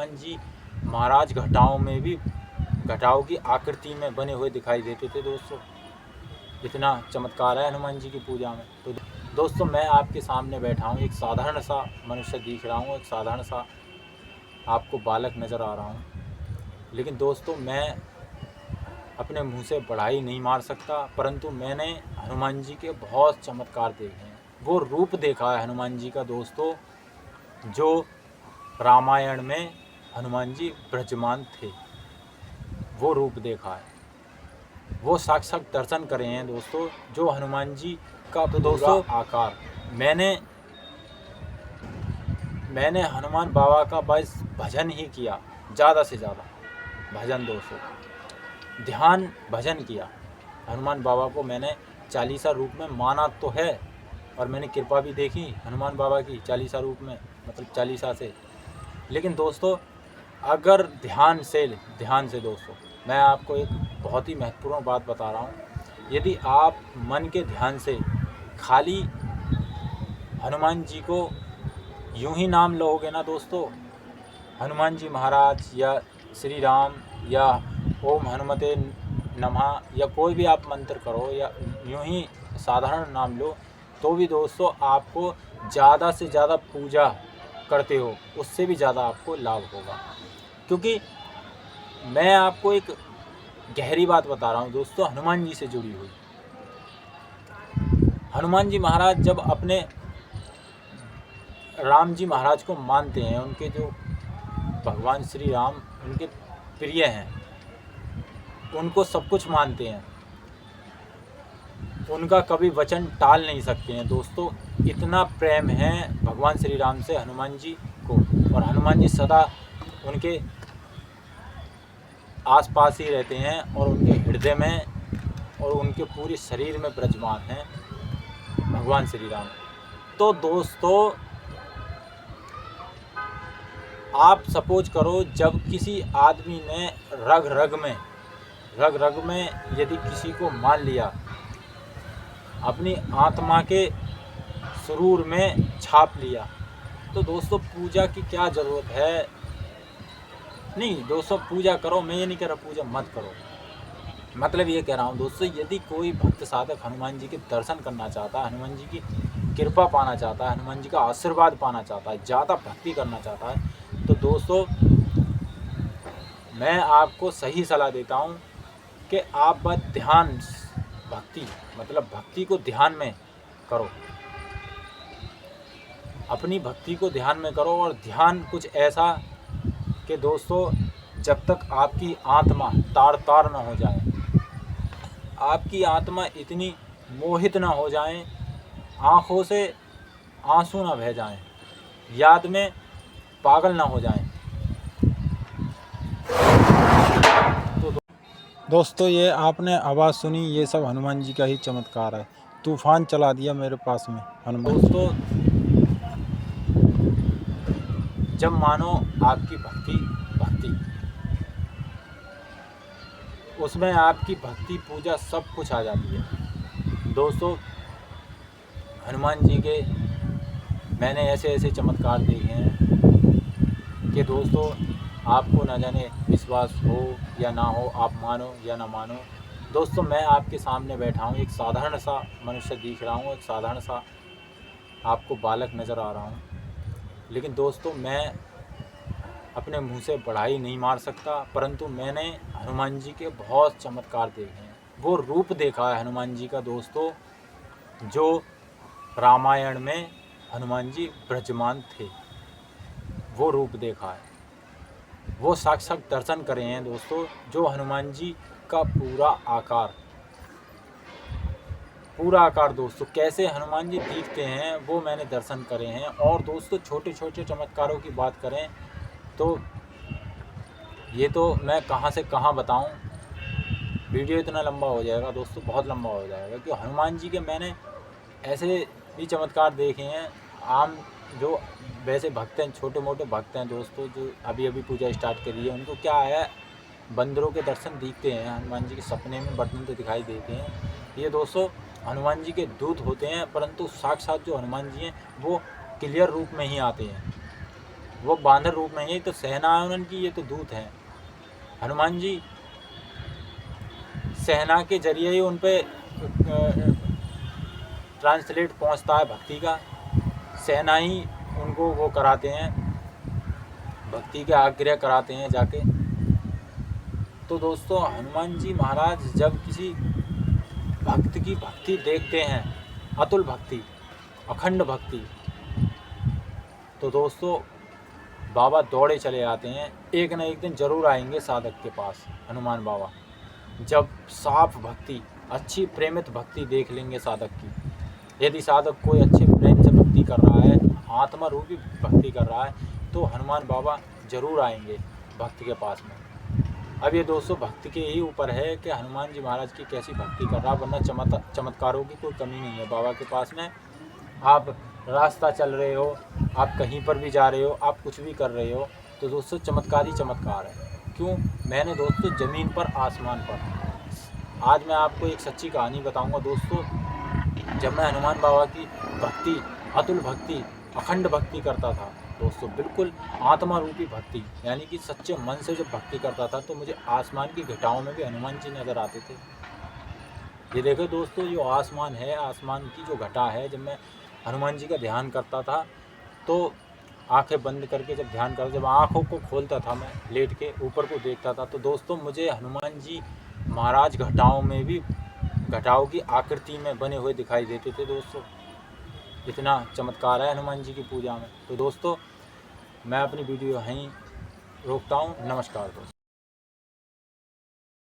हनुमान जी महाराज घटाओं में भी घटाओं की आकृति में बने हुए दिखाई देते थे दोस्तों। इतना चमत्कार है हनुमान जी की पूजा में। तो दोस्तों मैं आपके सामने बैठा हूँ, एक साधारण सा मनुष्य दिख रहा हूँ, एक साधारण सा आपको बालक नज़र आ रहा हूँ, लेकिन दोस्तों मैं अपने मुंह से बढ़ाई नहीं मार सकता, परंतु मैंने हनुमान जी के बहुत चमत्कार देखे हैं। वो रूप देखा है हनुमान जी का दोस्तों, जो रामायण में हनुमान जी विराजमान थे, वो रूप देखा है, वो साक्षात दर्शन करे हैं दोस्तों, जो हनुमान जी का तो दोस्तों आकार मैंने हनुमान बाबा का बस भजन ही किया, ज़्यादा से ज़्यादा भजन दोस्तों, ध्यान भजन किया। हनुमान बाबा को मैंने चालीसा रूप में माना तो है, और मैंने कृपा भी देखी हनुमान बाबा की चालीसा रूप में, मतलब चालीसा से। लेकिन दोस्तों अगर ध्यान से दोस्तों मैं आपको एक बहुत ही महत्वपूर्ण बात बता रहा हूँ। यदि आप मन के ध्यान से खाली हनुमान जी को यूं ही नाम लोगे ना दोस्तों, हनुमान जी महाराज या श्री राम या ओम हनुमते नमः या कोई भी आप मंत्र करो या यूं ही साधारण नाम लो, तो भी दोस्तों आपको ज़्यादा से ज़्यादा पूजा करते हो उससे भी ज़्यादा आपको लाभ होगा। क्योंकि मैं आपको एक गहरी बात बता रहा हूँ दोस्तों, हनुमान जी से जुड़ी हुई। हनुमान जी महाराज जब अपने राम जी महाराज को मानते हैं, उनके जो भगवान श्री राम उनके प्रिय हैं, उनको सब कुछ मानते हैं, उनका कभी वचन टाल नहीं सकते हैं दोस्तों। इतना प्रेम है भगवान श्री राम से हनुमान जी को, और हनुमान जी सदा उनके आसपास ही रहते हैं और उनके हृदय में और उनके पूरे शरीर में विराजमान हैं भगवान श्री राम। तो दोस्तों आप सपोज करो, जब किसी आदमी ने रग रग में यदि किसी को मान लिया, अपनी आत्मा के सुरूर में छाप लिया, तो दोस्तों पूजा की क्या ज़रूरत है। नहीं दोस्तों पूजा करो, मैं ये नहीं कह रहा पूजा मत करो, मतलब ये कह रहा हूँ दोस्तों, यदि कोई भक्त साधक हनुमान जी के दर्शन करना चाहता है, हनुमान जी की कृपा पाना चाहता है, हनुमान जी का आशीर्वाद पाना चाहता है, ज़्यादा भक्ति करना चाहता है, तो दोस्तों मैं आपको सही सलाह देता हूँ कि आप बस ध्यान भक्ति, मतलब भक्ति को ध्यान में करो, अपनी भक्ति को ध्यान में करो। और ध्यान कुछ ऐसा कि दोस्तों जब तक आपकी आत्मा तार न हो जाए, आपकी आत्मा इतनी मोहित न हो जाए, आँखों से आंसू न बह जाएं, याद में पागल न हो जाएं। तो दोस्तों ये आपने आवाज़ सुनी, ये सब हनुमान जी का ही चमत्कार है। तूफान चला दिया मेरे पास में हनुमान। दोस्तों जब मानो आपकी भक्ति उसमें आपकी भक्ति पूजा सब कुछ आ जाती है दोस्तों। हनुमान जी के मैंने ऐसे चमत्कार देखे हैं कि दोस्तों आपको न जाने विश्वास हो या ना हो, आप मानो या ना मानो, दोस्तों मैं आपके सामने बैठा हूँ, एक साधारण सा मनुष्य दिख रहा हूँ, एक साधारण सा आपको बालक नज़र आ रहा हूँ, लेकिन दोस्तों मैं अपने मुंह से बढ़ाई नहीं मार सकता, परंतु मैंने हनुमान जी के बहुत चमत्कार देखे हैं। वो रूप देखा है हनुमान जी का दोस्तों, जो रामायण में हनुमान जी विराजमान थे, वो रूप देखा है, वो साक्षात दर्शन करे हैं दोस्तों, जो हनुमान जी का पूरा आकार दोस्तों कैसे हनुमान जी दिखते हैं वो मैंने दर्शन करे हैं। और दोस्तों छोटे छोटे चमत्कारों की बात करें तो ये तो मैं कहाँ से कहाँ बताऊं, वीडियो इतना लंबा हो जाएगा दोस्तों, बहुत लंबा हो जाएगा। कि हनुमान जी के मैंने ऐसे भी चमत्कार देखे हैं, आम जो वैसे भक्त हैं, छोटे मोटे भक्त हैं दोस्तों, जो अभी पूजा स्टार्ट करी है, उनको क्या है, बंदरों के दर्शन दिखते हैं, हनुमान जी के सपने में बर्तन तो दिखाई देते हैं। ये दोस्तों हनुमान जी के दूत होते हैं, परंतु साक्षात जो हनुमान जी हैं वो क्लियर रूप में ही आते हैं। वो बांदर रूप में है, ये तो सेना है उनकी, ये तो दूत हैं। हनुमान जी सेना के जरिए ही उन पे ट्रांसलेट पहुंचता है भक्ति का, सेना ही उनको वो कराते हैं, भक्ति के आग्रह कराते हैं जाके। तो दोस्तों हनुमान जी महाराज जब किसी भक्त की भक्ति देखते हैं, अतुल भक्ति, अखंड भक्ति, तो दोस्तों बाबा दौड़े चले आते हैं। एक न एक दिन जरूर आएंगे साधक के पास हनुमान बाबा, जब साफ भक्ति, अच्छी प्रेमित भक्ति देख लेंगे साधक की। यदि साधक कोई अच्छे प्रेम से भक्ति कर रहा है, आत्मा रूपी भक्ति कर रहा है, तो हनुमान बाबा जरूर आएंगे भक्त के पास में। अब ये दोस्तों भक्त के ही ऊपर है कि हनुमान जी महाराज की कैसी भक्ति कर रहा है, वरना चमत्कारों की कोई कमी नहीं है बाबा के पास में। आप रास्ता चल रहे हो, आप कहीं पर भी जा रहे हो, आप कुछ भी कर रहे हो, तो दोस्तों चमत्कार ही चमत्कार है। क्यों? मैंने दोस्तों ज़मीन पर, आसमान पर, आज मैं आपको एक सच्ची कहानी बताऊंगा दोस्तों। जब मैं हनुमान बाबा की भक्ति, अतुल भक्ति, अखंड भक्ति करता था दोस्तों, बिल्कुल आत्मा रूपी भक्ति, यानी कि सच्चे मन से जब भक्ति करता था, तो मुझे आसमान की घटाओं में भी हनुमान जी नज़र आते थे। ये देखो दोस्तों, जो आसमान है, आसमान की जो घटा है, जब मैं हनुमान जी का ध्यान करता था, तो आंखें बंद करके जब ध्यान करता, जब आँखों को खोलता था, मैं लेट के ऊपर को देखता था, तो दोस्तों मुझे हनुमान जी महाराज घटाओं में भी, घटाओं की आकृति में बने हुए दिखाई देते थे दोस्तों। इतना चमत्कार है हनुमान जी की पूजा में। तो दोस्तों मैं अपनी वीडियो यहीं रोकता हूँ। नमस्कार दोस्तों।